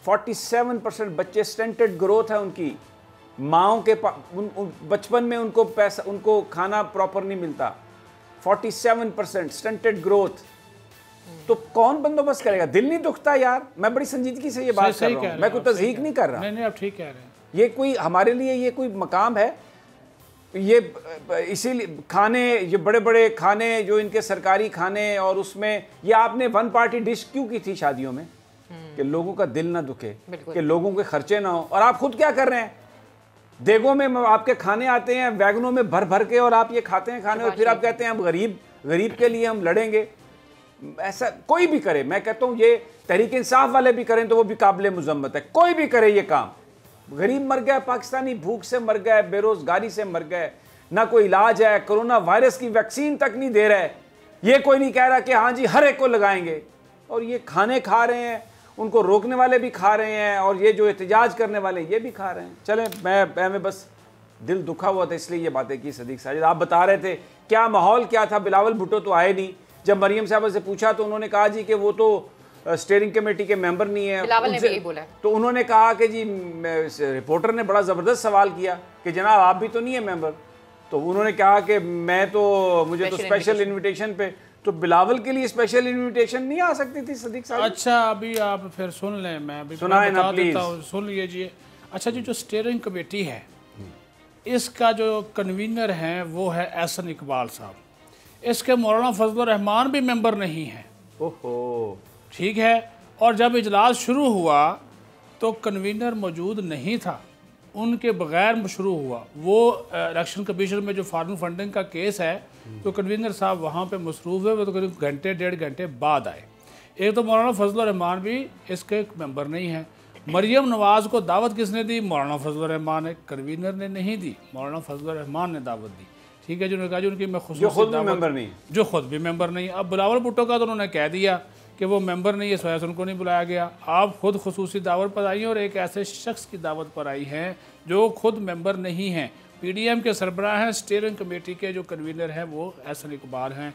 47% बच्चे स्टेंटेड ग्रोथ है उनकी, माओं के बचपन में उनको पैसा, उनको खाना प्रॉपर नहीं मिलता। 47% स्टेंटेड ग्रोथ। तो कौन बंदोबस्त करेगा? दिल नहीं दुखता यार। मैं बड़ी संजीदगी से ये बात कर रहा हूँ, मैं कोई तज़हीक नहीं कर रहा। नहीं, आप ठीक कह रहे हैं। ये कोई हमारे लिए ये कोई मकाम है? ये इसीलिए खाने, ये बड़े बड़े खाने जो इनके सरकारी खाने, और उसमें ये आपने 1 पार्टी डिश क्यों की थी शादियों में? कि लोगों का दिल ना दुखे, कि लोगों के खर्चे ना हो। और आप खुद क्या कर रहे हैं? देगों में आपके खाने आते हैं, वैगनों में भर भर के, और आप ये खाते हैं खाने, और फिर आप कहते हैं हम गरीब के लिए हम लड़ेंगे। ऐसा कोई भी करे, मैं कहता हूँ ये तहरीक इंसाफ वाले भी करें तो वो भी काबिल मुज़म्मत है। कोई भी करे ये काम। गरीब मर गया, पाकिस्तानी भूख से मर गए, बेरोजगारी से मर गए, ना कोई इलाज है, कोरोना वायरस की वैक्सीन तक नहीं दे रहा है। ये कोई नहीं कह रहा कि हाँ जी हर एक को लगाएंगे। और ये खाने खा रहे हैं, उनको रोकने वाले भी खा रहे हैं, और ये जो एहतजाज करने वाले ये भी खा रहे हैं। चलें, मैं बस दिल दुखा हुआ था इसलिए ये बातें की। सदीक साजिद, आप बता रहे थे क्या माहौल क्या था? बिलावल भुट्टो तो आए नहीं। जब मरियम साहबा से पूछा तो उन्होंने कहा जी कि वो तो स्टीयरिंग कमेटी के मेंबर नहीं है। बिलावल ने भी यही बोला। तो उन्होंने कहा कि जी, रिपोर्टर ने बड़ा ज़बरदस्त सवाल किया कि जनाब आप भी तो नहीं है मेंबर। तो उन्होंने कहा कि मैं तो, मुझे तो स्पेशल इन्विटेशन पे। तो बिलावल के लिए स्पेशल इन्विटेशन नहीं आ सकती थी सदीक साहब? अच्छा, अभी आप फिर सुन लें, मैं अभी सुनाए ना प्लीज, सुन लीजिए। अच्छा जी, जो स्टीयरिंग कमेटी है इसका जो कन्वीनर हैं वो है एहसन इकबाल साहब। इसके मौलाना फजल रहमान भी मेंबर नहीं है। ओहो, ठीक है। और जब इजलास शुरू हुआ तो कन्वीनर मौजूद नहीं था, उनके बगैर शुरू हुआ। वो इलेक्शन कमीशन में जो फॉरेन फंडिंग का केस है, तो कन्वीनर साहब वहाँ पे मसरूफ़ है, वो तो करीब घंटे 1.5 घंटे बाद आए। एक तो मौलाना फजल रहमान भी इसके मेंबर नहीं है। मरियम नवाज़ को दावत किसने दी? मौलाना फजल रहमान है, कन्वीनर ने नहीं दी, मौलाना फजल रहमान ने दावत दी। ठीक है, जिन्होंने कहा जो उनकी मैं खुद मेंबर नहीं, जो खुद भी मेंबर नहीं। अब बिलावल भुट्टो का तो उन्होंने कह दिया कि वो मेंबर नहीं है, इस वजह से उनको नहीं बुलाया गया। आप खुद खुसूसी दावत पर आई हैं, और एक ऐसे शख्स की दावत पर आई हैं जो खुद मेंबर नहीं हैं। PDM के सरबराह हैं, स्टीयरिंग कमेटी के जो कन्वीनर हैं वो एहसन इकबाल हैं।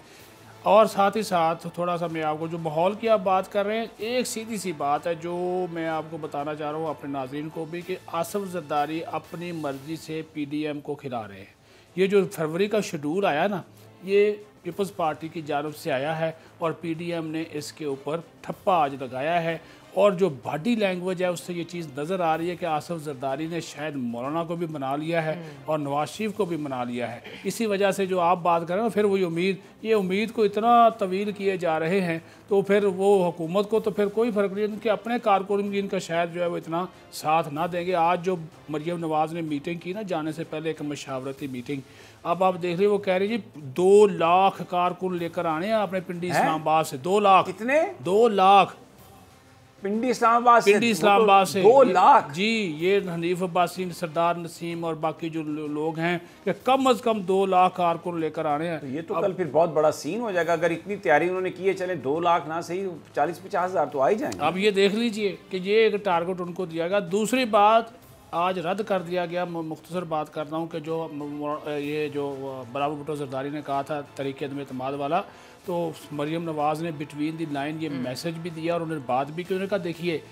और साथ ही साथ थोड़ा सा मैं आपको जो माहौल की आप बात कर रहे हैं, एक सीधी सी बात है जो मैं आपको बताना चाह रहा हूँ अपने नाज़रीन को भी, कि आसिफ जरदारी अपनी मर्ज़ी से PDM को खिला रहे हैं। ये जो फरवरी का शेड्यूल आया ना, ये पीपल्स पार्टी की जानब से आया है, और PDM ने इसके ऊपर ठप्पा आज लगाया है। और जो बॉडी लैंग्वेज है उससे ये चीज़ नज़र आ रही है कि आसिफ जरदारी ने शायद मौलाना को भी मना लिया है और नवाज शरीफ को भी मना लिया है। इसी वजह से जो आप बात कर रहे हैं, फिर वो ये उम्मीद को इतना तवील किए जा रहे हैं, तो फिर वो हुकूमत को तो फिर कोई फ़र्क नहीं, उनके अपने कारकुन इनका शायद जो है वो इतना साथ ना देंगे। आज जो मरियम नवाज़ ने मीटिंग की ना, जाने से पहले एक मशावरती मीटिंग, अब आप देख रहे हो, वो कह रही जी 2 लाख कारकुन लेकर आने हैं अपने पिंडी इस्लामाबाद से। 2 लाख। कितने? 2 लाख पिंडी इस्लामाबाद से 2 लाख जी। ये हनीफ अब्बासी, सरदार नसीम और बाकी जो लोग हैं कि कम अज़ कम 2 लाख कारकुन लेकर आने हैं। तो ये तो कल फिर बहुत बड़ा सीन हो जाएगा। अगर इतनी तैयारी उन्होंने की है, चले 2 लाख ना सही 40-50 हज़ार तो आ ही जाएंगे। अब ये देख लीजिए कि ये एक टारगेट उनको दिया गया। दूसरी बात, आज रद्द कर दिया गया, मुख्तसर बात करता हूँ, कि जो ये जो बिलावल भुट्टो जरदारी ने कहा था तरीके अदम एतमाद वाला, तो मरियम नवाज़ ने बिटवीन द लाइन ये मैसेज भी दिया और उन्होंने बात भी की। उन्होंने कहा देखिए,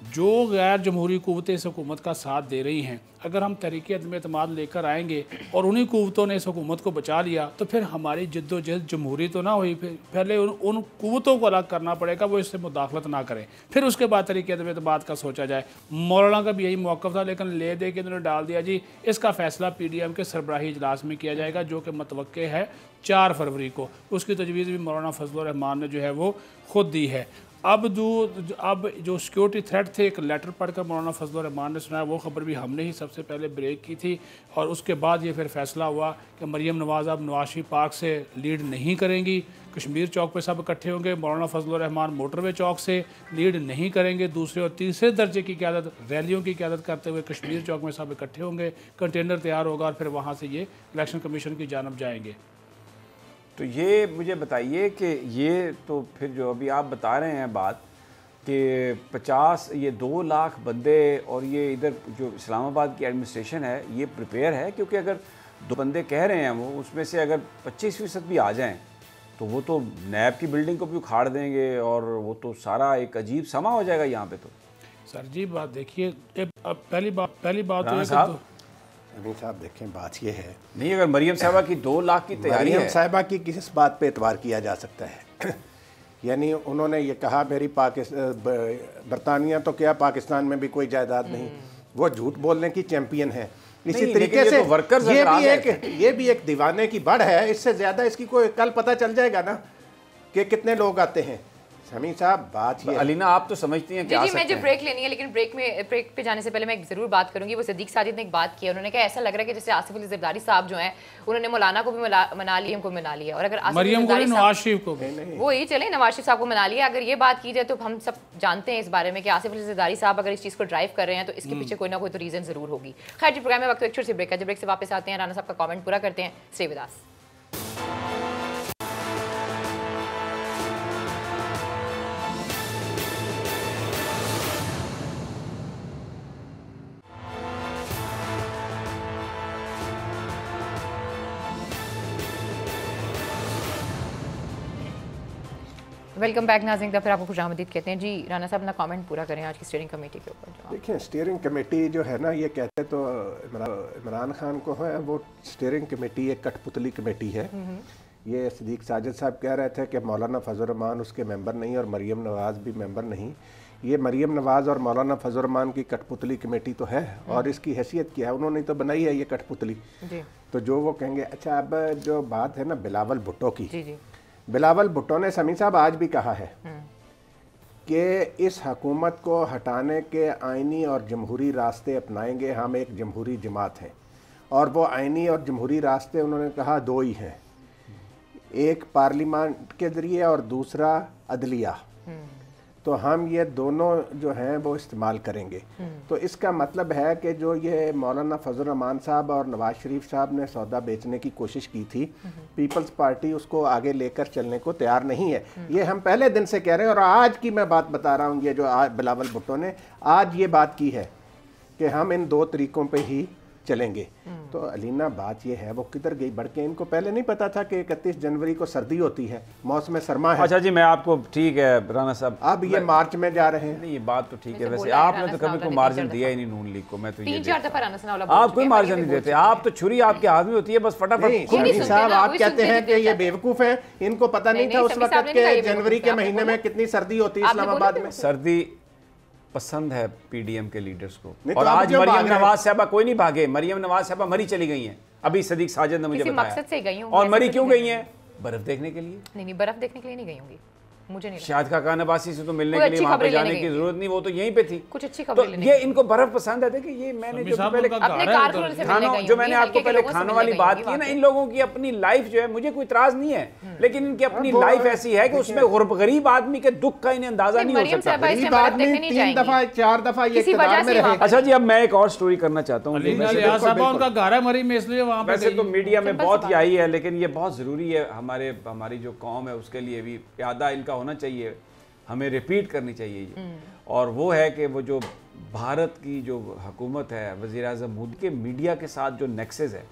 जो गैर जमहूरी कुव्वतें इस हुकूमत का साथ दे रही हैं, अगर हम तरीके अदम एतमाद लेकर आएंगे और उन्हीं कुव्वतों ने इस हुकूमत को बचा लिया, तो फिर हमारी जद्दोजहद जमहूरी तो ना हुई। फिर पहले उन कुव्वतों को अलग करना पड़ेगा, वो इससे मुदाखलत ना करें, फिर उसके बाद तरीके अदम एतमाद का सोचा जाए। मौलाना का भी यही मौक़िफ़ था, लेकिन ले दे के उन्होंने डाल दिया जी इसका फ़ैसला PDM के सरबराही इजलास में किया जाएगा, जो कि मतवक्के है 4 फरवरी को। उसकी तजवीज़ भी मौलाना फजल रहमान ने जो है वो खुद दी है। अब जो सिक्योरिटी थ्रेट थे, एक लेटर पढ़कर मौलाना फजलुर रहमान ने सुनाया, वो खबर भी हमने ही सबसे पहले ब्रेक की थी। और उसके बाद ये फिर फैसला हुआ कि मरीम नवाज़ अब नवाज शरीफ पार्क से लीड नहीं करेंगी, कश्मीर चौक पे सब इकट्ठे होंगे। मौलाना फजलुर रहमान मोटरवे चौक से लीड नहीं करेंगे, दूसरे और तीसरे दर्जे की क़यादत, रैलियों की क़यादत करते हुए कश्मीर चौक में सब इकट्ठे होंगे, कंटेनर तैयार होगा और फिर वहाँ से ये इलेक्शन कमीशन की जानब जाएंगे। तो ये मुझे बताइए कि ये तो फिर जो अभी आप बता रहे हैं बात कि 2 लाख बंदे और ये इधर जो इस्लामाबाद की एडमिनिस्ट्रेशन है ये प्रिपेयर है, क्योंकि अगर 2 बंदे कह रहे हैं वो, उसमें से अगर 25% भी आ जाएं तो वो तो नैब की बिल्डिंग को भी उखाड़ देंगे और वो तो सारा एक अजीब समा हो जाएगा यहाँ पे। तो सर जी बात देखिए, पहली बात राना साहब, अमीन साहब देखें, बात ये है नहीं, अगर मरीम साहिबा की 2 लाख की तैयारी है, मरीम साहिबा की किस बात पे एतबार किया जा सकता है? यानी उन्होंने ये कहा मेरी बरतानिया तो क्या, पाकिस्तान में भी कोई जायदाद नहीं। वो झूठ बोलने की चैंपियन है। इसी तरीके से ये भी एक दीवाने की बढ़ है। इससे ज़्यादा इसकी कोई कल पता चल जाएगा ना कि कितने लोग आते हैं। समी साहब बात ये, अलीना आप तो समझती हैं क्या? जी मैं जो ब्रेक लेनी है, लेकिन ब्रेक पे जाने से पहले मैं एक ज़रूर बात करूंगी। वो सदीक साजिद ने एक बात की, उन्होंने कहा ऐसा लग रहा है कि जैसे आसिफ अली ज़रदारी साहब जो हैं उन्होंने मौलाना को भी मना लिया, हमको मना लिया, और अगर मरियम को नवाज शरीफ को वो ही चले नवाज शरीफ साहब को मना लिया। अगर ये बात की जाए तो हम सब जानते हैं इस बारे में कि आसिफ अली ज़रदारी साहब अगर इस चीज़ को ड्राइव कर रहे हैं तो इसके पीछे कोई ना कोई तो रीज़न ज़रूर होगी। खैर जी, प्रोग्राम में वक्त एक छोटी सी ब्रेक है, जब ब्रेक से वापस आते हैं राना साहब का कॉमेंट पूरा करते हैं। Stay with us. Welcome back नाज़रीन, फिर आपको खुशामदीद कहते हैं। जी राना साहब अपना कमेंट पूरा करें आज की स्टीयरिंग कमेटी के ऊपर। देखिए, स्टीयरिंग कमेटी जो है ना, ये कहते तो इमरान खान को है, वो स्टीयरिंग कमेटी एक कठपुतली कमेटी है। ये सदीक साजिद साहब कह रहे थे कि मौलाना फजल रहमान उसके मेंबर नहीं और मरीम नवाज़ भी मेंबर नहीं। ये मरीम नवाज़ और मौलाना फजल रहमान की कठपुतली कमेटी तो है, और इसकी हैसियत क्या है, उन्होंने तो बनाई है ये कठपुतली। तो जो वो कहेंगे। अच्छा, अब जो बात है ना बिलावल भुट्टो की, बिलावल भुट्टो ने समी साहब आज भी कहा है कि इस हुकूमत को हटाने के आइनी और जमहूरी रास्ते अपनाएंगे, हम एक जमहूरी जमात हैं। और वो आइनी और जमहूरी रास्ते उन्होंने कहा 2 ही हैं, एक पार्लियामेंट के ज़रिए और दूसरा अदलिया। तो हम ये दोनों जो हैं वो इस्तेमाल करेंगे। तो इसका मतलब है कि जो ये मौलाना फजल रहमान साहब और नवाज शरीफ साहब ने सौदा बेचने की कोशिश की थी, पीपल्स पार्टी उसको आगे लेकर चलने को तैयार नहीं है। ये हम पहले दिन से कह रहे हैं, और आज की मैं बात बता रहा हूँ, ये जो आज बिलावल भुट्टो ने आज ये बात की है कि हम इन 2 तरीकों पे ही चलेंगे। तो अलीना बात ये है, वो किधर गई बढ़ के? इनको पहले नहीं पता था कि 31 जनवरी को सर्दी होती है, मौसम सरमा है। अच्छा जी, मैं आपको, ठीक है राना साहब, अब ये मार्च में जा रहे हैं। नहीं, ये बात तो ठीक है। वैसे आपने तो कभी कोई मार्जिन दिया ही नहीं नून लीग को। मैं तो 3-4 दफा राना सनाउल्लाह आप कोई मार्जिन नहीं देते, आप तो छुरी आपके हाथ में होती है, बस फटाफट। साहब आप कहते हैं कि ये बेवकूफ है, इनको पता नहीं था उस वक्त के जनवरी के महीने में कितनी सर्दी होती है इस्लामाबाद में। सर्दी पसंद है पीडीएम के लीडर्स को। और आज मरियम नवाज साहबा कोई नहीं भागे, मरियम नवाज साहबा मरी चली गई हैं। अभी सदीक साजिद ने मुझे बताया। और मरी क्यों गई हैं? बर्फ देखने के लिए। नहीं, बर्फ देखने के लिए नहीं गई होंगी, मुझे नहीं। शाहिद खाकान अब्बासी से तो मिलने के लिए वहाँ पे जाने की जरूरत नहीं, वो तो यहीं पे थी। कुछ अच्छी खबरें लेने। ये इनको बर्फ पसंद है। देखिए, ये मैंने जो पहले खानों, जो मैंने आपको पहले खानों वाली बात की ना, इन लोगों की अपनी लाइफ जो है, मुझे कोई इतराज नहीं है, लेकिन इनकी अपनी लाइफ ऐसी है कि उसमें गरीब आदमी के दुख का इन्हें अंदाजा नहीं हो सकता। गरीब आदमी 3 दफा 4 दफा ये इक़्तिदार में रहे। अच्छा जी, अब मैं एक और स्टोरी करना चाहता हूँ। उनका घर है मरी में, इसलिए वहाँ पे। वैसे तो मीडिया में बहुत ही आई है, लेकिन ये बहुत जरूरी है, हमारी जो कौम है उसके लिए भी प्यादा इनका होना चाहिए, हमें रिपीट करनी चाहिए ये। और वो है कि वो जो भारत की जो हुकूमत है, वज़ीर आज़म मोदी के मीडिया के साथ जो नेक्सेस है,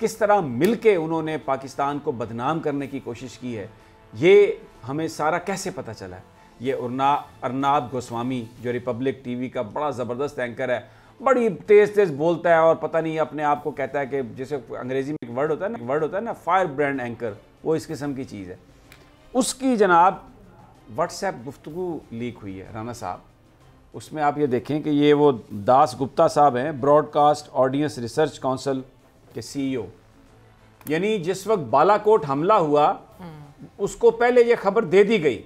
किस तरह मिल के उन्होंने पाकिस्तान को बदनाम करने की कोशिश की है, ये हमें सारा कैसे पता चला है। ये अर्नाब गोस्वामी जो रिपब्लिक टीवी का बड़ा ज़बरदस्त एंकर है, बड़ी तेज़ बोलता है और पता नहीं अपने आप को कहता है कि जैसे अंग्रेज़ी में एक वर्ड होता है ना फायर ब्रांड एंकर, वो इस किस्म की चीज़ है। उसकी जनाब व्हाट्सएप गुफ्तगू लीक हुई है राना साहब। उसमें आप ये देखें कि ये वो दास गुप्ता साहब हैं, ब्रॉडकास्ट ऑडियंस रिसर्च काउंसिल के CEO। यानी जिस वक्त बालाकोट हमला हुआ उसको पहले ये खबर दे दी गई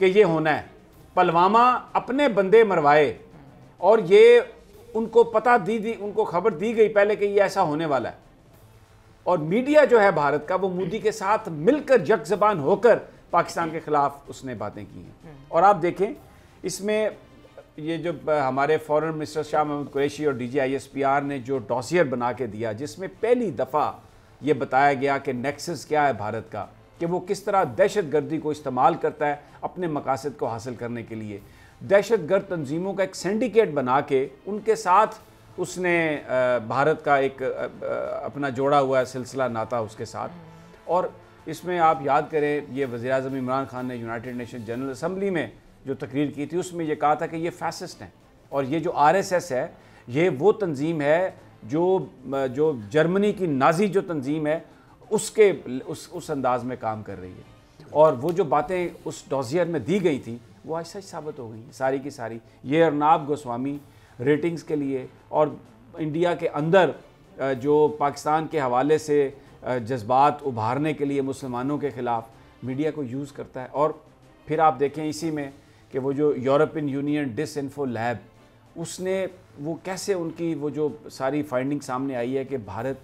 कि ये होना है, पुलवामा अपने बंदे मरवाए और ये उनको उनको खबर दी गई पहले कि ये ऐसा होने वाला है, और मीडिया जो है भारत का वो मोदी के साथ मिलकर यकज़बान होकर पाकिस्तान के खिलाफ उसने बातें की हैं। और आप देखें इसमें ये जो हमारे फॉरेन मिनिस्टर शाह महमूद कुरैशी और DGISPR ने जो डॉसियर बना के दिया, जिसमें पहली दफ़ा ये बताया गया कि नेक्सस क्या है भारत का, कि वो किस तरह दहशत गर्दी को इस्तेमाल करता है अपने मकासद को हासिल करने के लिए। दहशत गर्द तंजीमों का एक सिंडिकेट बना के उनके साथ उसने भारत का एक अपना जोड़ा हुआ है सिलसिला नाता उसके साथ। और इसमें आप याद करें, ये वज़ीर-ए-आज़म इमरान खान ने यूनाइटेड नेशन जनरल असम्बली में जो तकरीर की थी उसमें ये कहा था कि ये फैसिस्ट हैं, और ये जो RSS है ये वो तंजीम है जो जर्मनी की नाजी जो तंजीम है उस अंदाज में काम कर रही है। और वो जो बातें उस डॉसियर में दी गई थी वो आज सच साबित हो गई सारी की सारी। ये अर्नाब गोस्वामी रेटिंग्स के लिए और इंडिया के अंदर जो पाकिस्तान के हवाले से जज्बात उभारने के लिए मुसलमानों के ख़िलाफ़ मीडिया को यूज़ करता है। और फिर आप देखें इसी में कि वो जो यूरोपियन यूनियन डिसइंफो लैब, उसने वो कैसे उनकी वो जो सारी फाइंडिंग सामने आई है कि भारत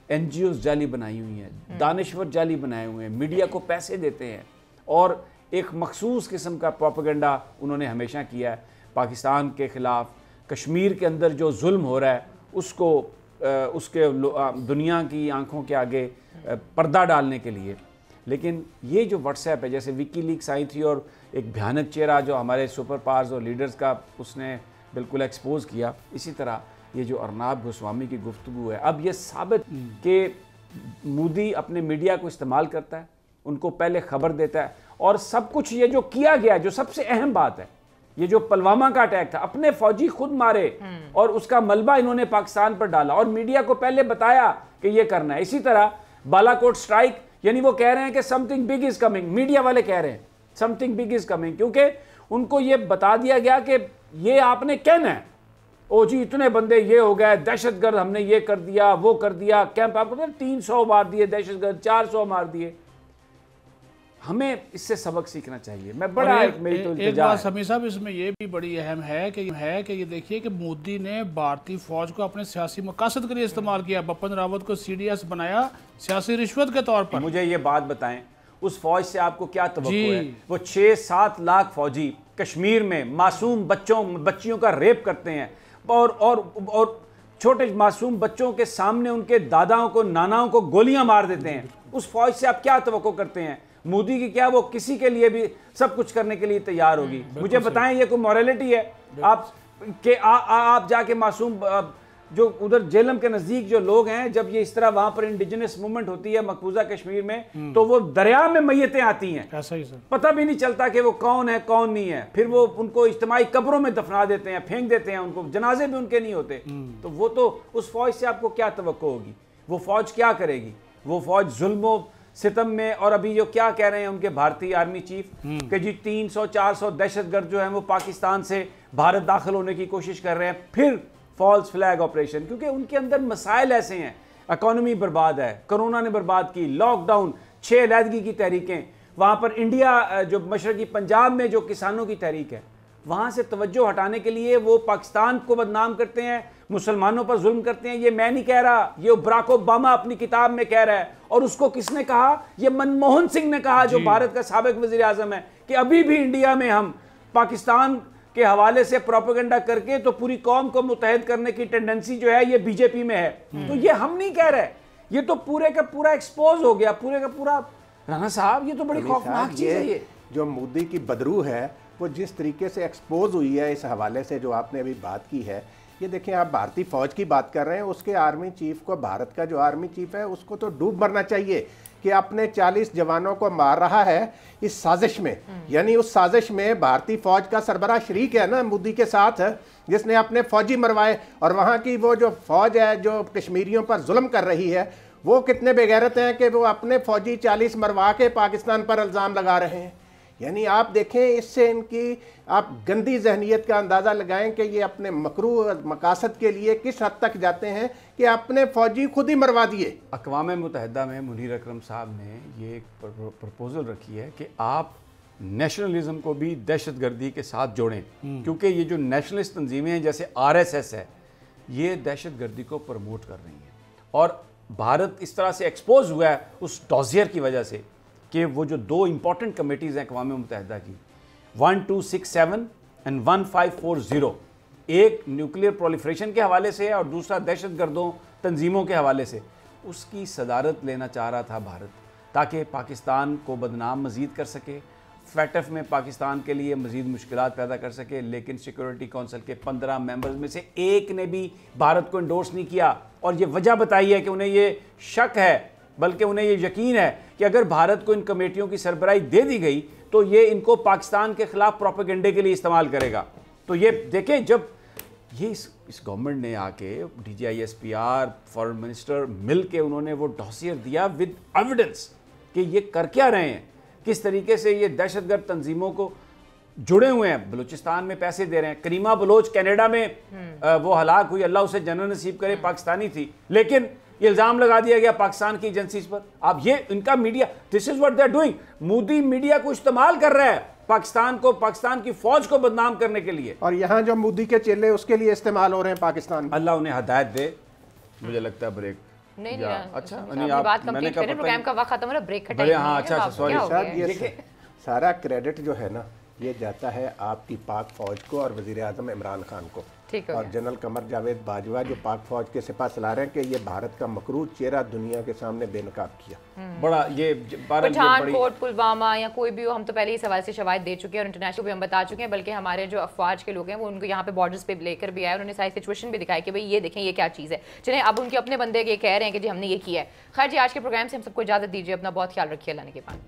NGOs जाली बनाई हुई हैं, दानिश्वर जाली बनाए हुए हैं, मीडिया को पैसे देते हैं और एक मखसूस किस्म का प्रोपेगेंडा उन्होंने हमेशा किया है पाकिस्तान के ख़िलाफ़। कश्मीर के अंदर जो जुल्म हो रहा है उसको उसके दुनिया की आंखों के आगे पर्दा डालने के लिए। लेकिन ये जो व्हाट्सएप है, जैसे विकीलीक्स आई थी और एक भयानक चेहरा जो हमारे सुपर पावर्स और लीडर्स का उसने बिल्कुल एक्सपोज किया, इसी तरह ये जो अर्नाब गोस्वामी की गुफ्तगू है, अब ये साबित कि मोदी अपने मीडिया को इस्तेमाल करता है, उनको पहले खबर देता है, और सब कुछ ये जो किया गया, जो सबसे अहम बात है, ये जो पुलवामा का अटैक था, अपने फौजी खुद मारे और उसका मलबा इन्होंने पाकिस्तान पर डाला और मीडिया को पहले बताया कि ये करना है। इसी तरह बालाकोट स्ट्राइक, यानी वो कह रहे हैं कि something big is coming, media वाले कह रहे हैं समथिंग बिग इज कमिंग, क्योंकि उनको ये बता दिया गया कि ये आपने कहना है, ओ जी इतने बंदे ये हो गए, दहशतगर्द हमने ये कर दिया वो कर दिया, कैंप आपको 300 मार दिए दहशतगर्द, 400 मार दिए। हमें इससे सबक सीखना चाहिए। मैं बड़ा एक बात समी साहब इसमें ये भी बड़ी अहम है कि ये देखिए कि मोदी ने भारतीय फौज को अपने सियासी मकासद के लिए इस्तेमाल किया। बिपिन रावत को CDS बनाया सियासी रिश्वत के तौर पर। मुझे ये बात बताएं, उस फौज से आपको क्या तवक्को है? वो 6-7 लाख फौजी कश्मीर में मासूम बच्चियों का रेप करते हैं और छोटे मासूम बच्चों के सामने उनके दादाओं को नानाओं को गोलियां मार देते हैं। उस फौज से आप क्या तवक्को करते हैं? मोदी की क्या वो किसी के लिए भी सब कुछ करने के लिए तैयार होगी? मुझे बताएं, ये कोई मॉरलिटी है? आप जाके मासूम जो उधर जेलम के नजदीक जो लोग हैं, जब ये इस तरह वहां पर इंडिजिनस मूवमेंट होती है मकबूजा कश्मीर में, तो वो दरिया में मैयतें आती हैं, ऐसा ही सर, पता भी नहीं चलता कि वो कौन है कौन नहीं है। फिर वो उनको इज्तिमाई कब्रों में दफना देते हैं, फेंक देते हैं उनको, जनाजे भी उनके नहीं होते। तो वो तो उस फौज से आपको क्या तवक्को होगी? वो फौज क्या करेगी? वो फौज जुल्मों सितम में, और अभी जो क्या कह रहे हैं उनके भारतीय आर्मी चीफ कि जी 300-400 दहशतगर्द जो है वो पाकिस्तान से भारत दाखिल होने की कोशिश कर रहे हैं, फिर फॉल्स फ्लैग ऑपरेशन, क्योंकि उनके अंदर मसाइल ऐसे हैं। इकोनॉमी बर्बाद है, कोरोना ने बर्बाद की, लॉकडाउन, 6 अलहदगी की तहरीकें, वहाँ पर इंडिया जो मशरकी पंजाब में जो किसानों की तहरीक है, वहाँ से तवज्जो हटाने के लिए वो पाकिस्तान को बदनाम करते हैं, मुसलमानों पर जुल्म करते हैं। ये मैं नहीं कह रहा, ये बराक ओबामा अपनी किताब में कह रहा है। और उसको किसने कहा? ये मनमोहन सिंह ने कहा, जो भारत का साबिक वज़ीर आज़म है, कि अभी भी इंडिया में हम पाकिस्तान के हवाले से प्रोपेगेंडा करके तो पूरी कौम को मुत्तहद करने की टेंडेंसी जो है ये बीजेपी में है। तो ये हम नहीं कह रहे, ये तो पूरे का पूरा एक्सपोज हो गया, पूरे का पूरा। राणा साहब, ये तो बड़ी खौफनाक चीज़ है। ये जो मोदी की बदरू है वो जिस तरीके से एक्सपोज हुई है, इस हवाले से जो आपने अभी बात की है, ये देखिए, आप भारतीय फौज की बात कर रहे हैं, उसके आर्मी चीफ को, भारत का जो आर्मी चीफ है उसको तो डूब मरना चाहिए कि अपने 40 जवानों को मार रहा है इस साजिश में। यानी उस साजिश में भारतीय फौज का सरबराह शरीक है ना मोदी के साथ, जिसने अपने फौजी मरवाए। और वहाँ की वो जो फौज है जो कश्मीरियों पर जुल्म कर रही है, वो कितने बेगैरत हैं कि वो अपने फौजी 40 मरवा के पाकिस्तान पर इल्ज़ाम लगा रहे हैं। यानी आप देखें, इससे इनकी आप गंदी जहनीत का अंदाज़ा लगाएं कि ये अपने मकरूह मकासद के लिए किस हद तक जाते हैं कि अपने फौजी खुद ही मरवा दिए। अक़वाम मुत्तहिदा में मुनीर अकरम साहब ने ये एक प्रपोज़ल रखी है कि आप नेशनलिज्म को भी दहशतगर्दी के साथ जोड़ें, क्योंकि ये जो नेशनलिस्ट तंजीमें हैं जैसे आरएसएस है, ये दहशतगर्दी को प्रमोट कर रही हैं। और भारत इस तरह से एक्सपोज हुआ है उस डॉजियर की वजह से कि वो जो दो इंपॉर्टेंट कमेटीज़ हैं अक़वाम मुत्तहिदा की, 1267 एंड 1540, एक न्यूक्लियर प्रोलिफरेशन के हवाले से है और दूसरा दहशतगर्दों तंजीमों के हवाले से, उसकी सदारत लेना चाह रहा था भारत, ताकि पाकिस्तान को बदनाम मज़ीद कर सके, फैटफ में पाकिस्तान के लिए मज़ीद मुश्किलात पैदा कर सके। लेकिन सिक्योरिटी काउंसिल के 15 मेंबर्स में से एक ने भी भारत को इंडोर्स नहीं किया, और ये वजह बताई है कि उन्हें ये शक है, बल्कि उन्हें ये यकीन है कि अगर भारत को इन कमेटियों की सरबराही दे दी गई तो ये इनको पाकिस्तान के खिलाफ प्रोपेगेंडे के लिए इस्तेमाल करेगा। तो ये देखें, जब ये इस गवर्नमेंट ने आके DGISPR फॉरेन मिनिस्टर मिल के उन्होंने वो डॉसियर दिया विद एविडेंस कि ये कर क्या रहे हैं, किस तरीके से ये दहशतगर्द तंजीमों को जुड़े हुए हैं, बलूचिस्तान में पैसे दे रहे हैं। करीमा बलोच कनाडा में वो हलाक हुई, अल्लाह उसे जन्नत नसीब करे, पाकिस्तानी थी, लेकिन ये इल्ज़ाम लगा दिया गया पाकिस्तान की एजेंसीज पर। अब ये इनका media, this is what they are doing. Modi media को इस्तेमाल कर रहा है पाकिस्तान को, पाकिस्तान की फौज को बदनाम करने के लिए, और यहाँ जो मोदी के चेले उसके लिए इस्तेमाल हो रहे हैं पाकिस्तान में। अल्लाह उन्हें हदायत दे। मुझे लगता है ब्रेक नहीं, अच्छा नहीं, आप बात कंप्लीट करें, प्रोग्राम का वक्त खत्म हो रहा है, ब्रेक हटाइए। हाँ, अच्छा, सॉरी। ये सारा क्रेडिट जो है ना, ये जाता है आपकी पाक फौज को और वजीर आजम इमरान खान को, और जनरल कमर जावेद बाजवा जो पाक फौज के सिपा सलाह रहे हैं कि ये भारत का मकरूज चेहरा दुनिया के सामने बेनकाब किया। बड़ा ये पठानकोट, पुलवामा या कोई भी हो, हम तो पहले इस हवाले से शवाहिद दे चुके हैं और इंटरनेशनल भी हम बता चुके हैं, बल्कि हमारे जो अफवाज के लोग हैं वो उनको यहाँ पे बॉर्डर्स पे लेकर भी आए, उन्होंने सारी सिचुएशन भी दिखाई कि भाई ये देखें ये क्या चीज़ है। चलें, अब उनके अपने बंदे ये कह रहे हैं कि जी हमने ये किया है। खैर जी, आज के प्रोग्राम से हम सबको इजाज़त दीजिए, अपना बहुत ख्याल रखिए, अल्लाह ने के बाद।